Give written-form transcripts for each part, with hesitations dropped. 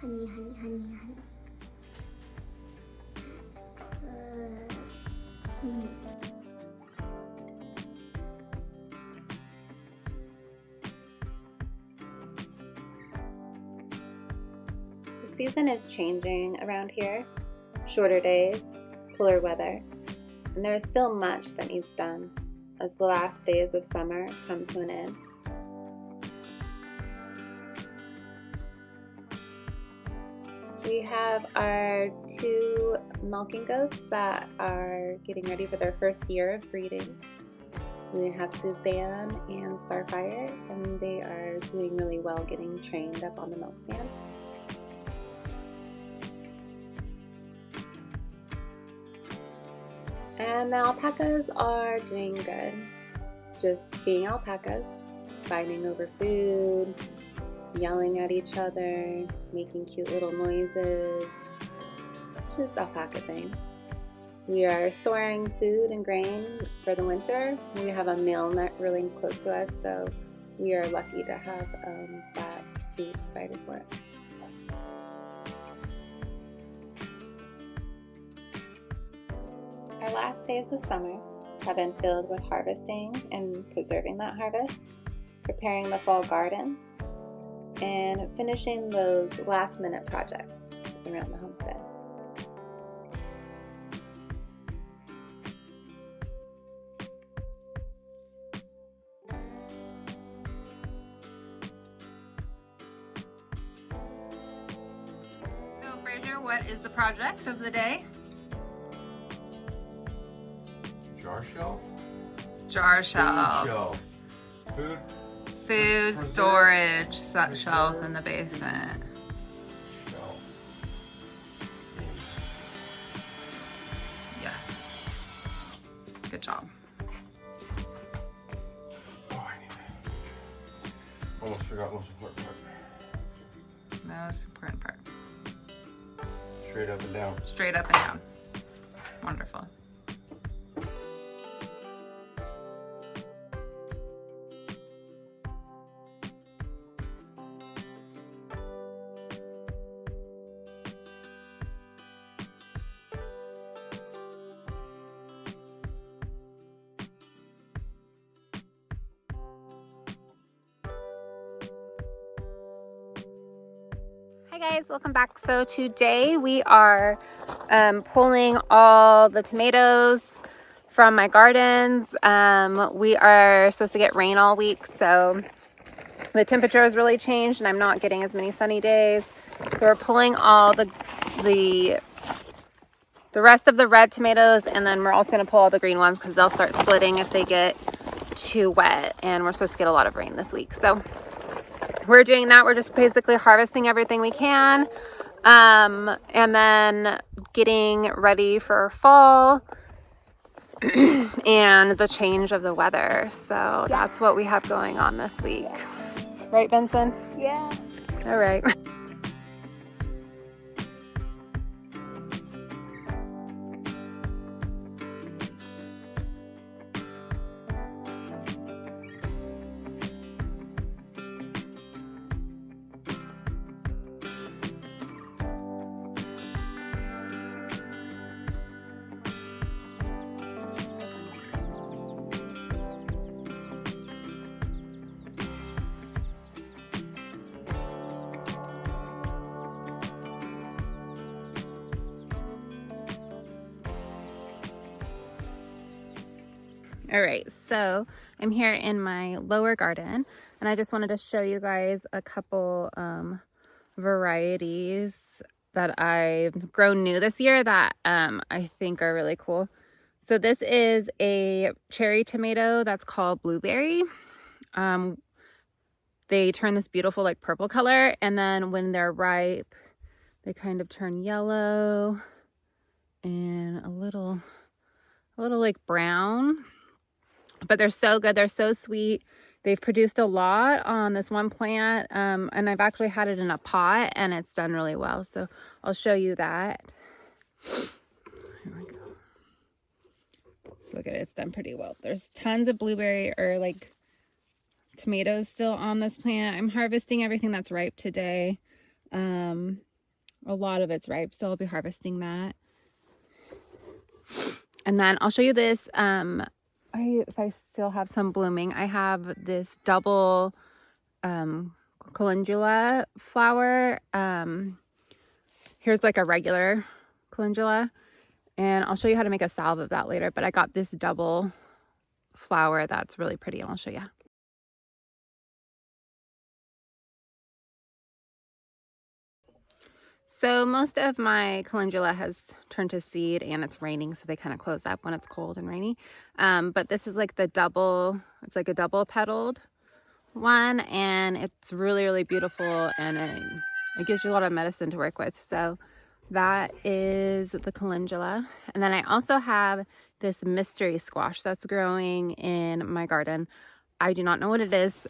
honey. The season is changing around here. Shorter days, cooler weather, and there is still much that needs done as the last days of summer come to an end. We have our 2 milking goats that are getting ready for their first year of breeding. We have Suzanne and Starfire, and they are doing really well getting trained up on the milk stand. And the alpacas are doing good. Just being alpacas, fighting over food, yelling at each other, making cute little noises, just alpaca things. We are storing food and grain for the winter. We have a mill net really close to us, so we are lucky to have that food provided for us. Our last days of summer have been filled with harvesting and preserving that harvest, preparing the fall gardens, and finishing those last-minute projects around the homestead. So, Fraser, what is the project of the day? Jar shelf? Jar shelf. Food shelf. Food storage shelf in the basement. Shelf. Yes. Good job. Oh, I need that. Almost forgot most important part. Most important part. Straight up and down. Straight up and down. Wonderful. Hi guys, welcome back. So today we are pulling all the tomatoes from my gardens. We are supposed to get rain all week, so the temperature has really changed and I'm not getting as many sunny days. So we're pulling all the rest of the red tomatoes, and then we're also going to pull all the green ones because they'll start splitting if they get too wet, and we're supposed to get a lot of rain this week. So we're doing that. We're just basically harvesting everything we can, and then getting ready for fall and the change of the weather. So that's what we have going on this week. Right, Benson? Yeah. All right. All right, so I'm here in my lower garden, and I just wanted to show you guys a couple varieties that I've grown new this year that I think are really cool. So this is a cherry tomato that's called Blueberry. They turn this beautiful like purple color, and then when they're ripe, they kind of turn yellow and a little like brown. But they're so good. They're so sweet. They've produced a lot on this one plant, and I've actually had it in a pot, and it's done really well. So I'll show you that. Here we go. So look at it. It's done pretty well. There's tons of blueberry or like tomatoes still on this plant. I'm harvesting everything that's ripe today. A lot of it's ripe, so I'll be harvesting that. And then I'll show you this. If I still have some blooming, I have this double calendula flower. Here's like a regular calendula, and I'll show you how to make a salve of that later. But I got this double flower that's really pretty, and I'll show you. So most of my calendula has turned to seed, and it's raining, so they kind of close up when it's cold and rainy. But this is like the double, it's like a double petaled one, and it's really, really beautiful, and it gives you a lot of medicine to work with. So that is the calendula. And then I also have this mystery squash that's growing in my garden. I do not know what it is.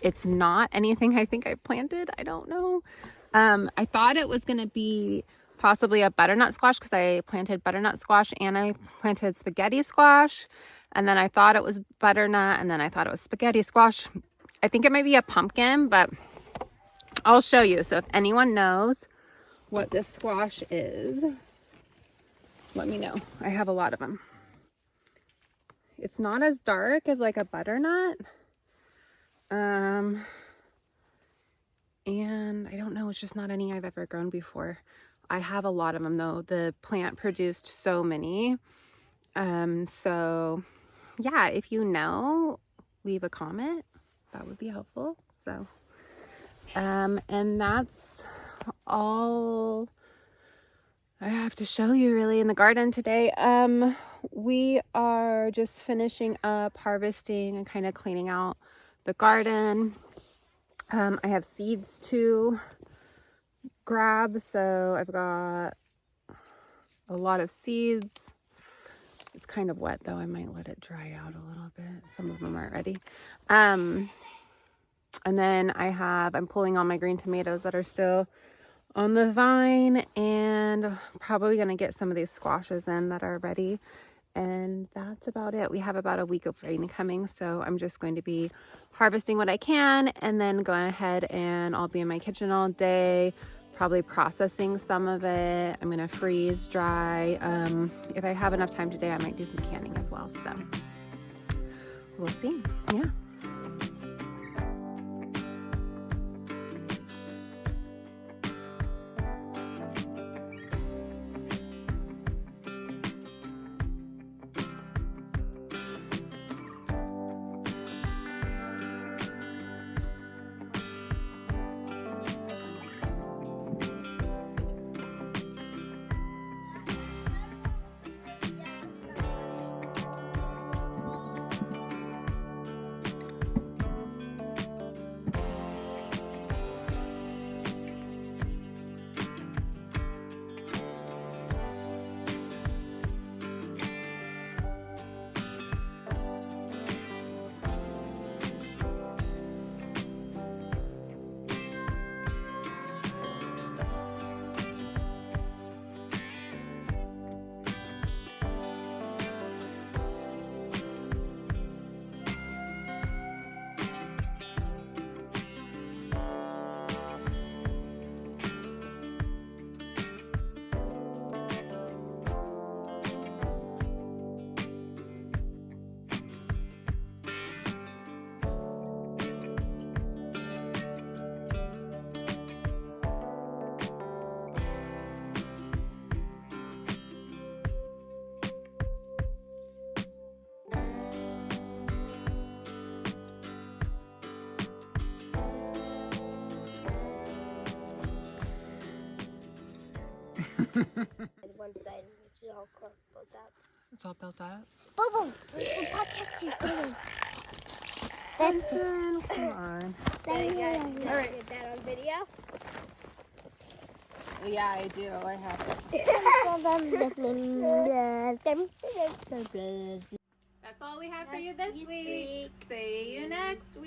It's not anything I think I planted. I don't know. I thought it was going to be possibly a butternut squash because I planted butternut squash and I planted spaghetti squash. And then I thought it was butternut, and then I thought it was spaghetti squash. I think it might be a pumpkin, but I'll show you. So if anyone knows what this squash is, let me know. I have a lot of them. It's not as dark as like a butternut. And I don't know, it's just not any I've ever grown before. I have a lot of them though. The plant produced so many. So yeah, if you know, leave a comment. That would be helpful. So, and that's all I have to show you really in the garden today. We are just finishing up harvesting and kind of cleaning out the garden. I have seeds to grab, so I've got a lot of seeds. It's kind of wet though. I might let it dry out a little bit. Some of them aren't ready. And then I'm pulling all my green tomatoes that are still on the vine, and probably gonna get some of these squashes in that are ready. And that's about it. We have about a week of rain coming, so I'm just going to be harvesting what I can and then going ahead, and I'll be in my kitchen all day, probably processing some of it. I'm gonna freeze dry. If I have enough time today, I might do some canning as well, so we'll see. Yeah. One side, which is all built up. It's all built up. Boom! The podcast is going. Come on. All right. Get that on video. Yeah, I do. I have it. That's all we have for you this week. See you next week.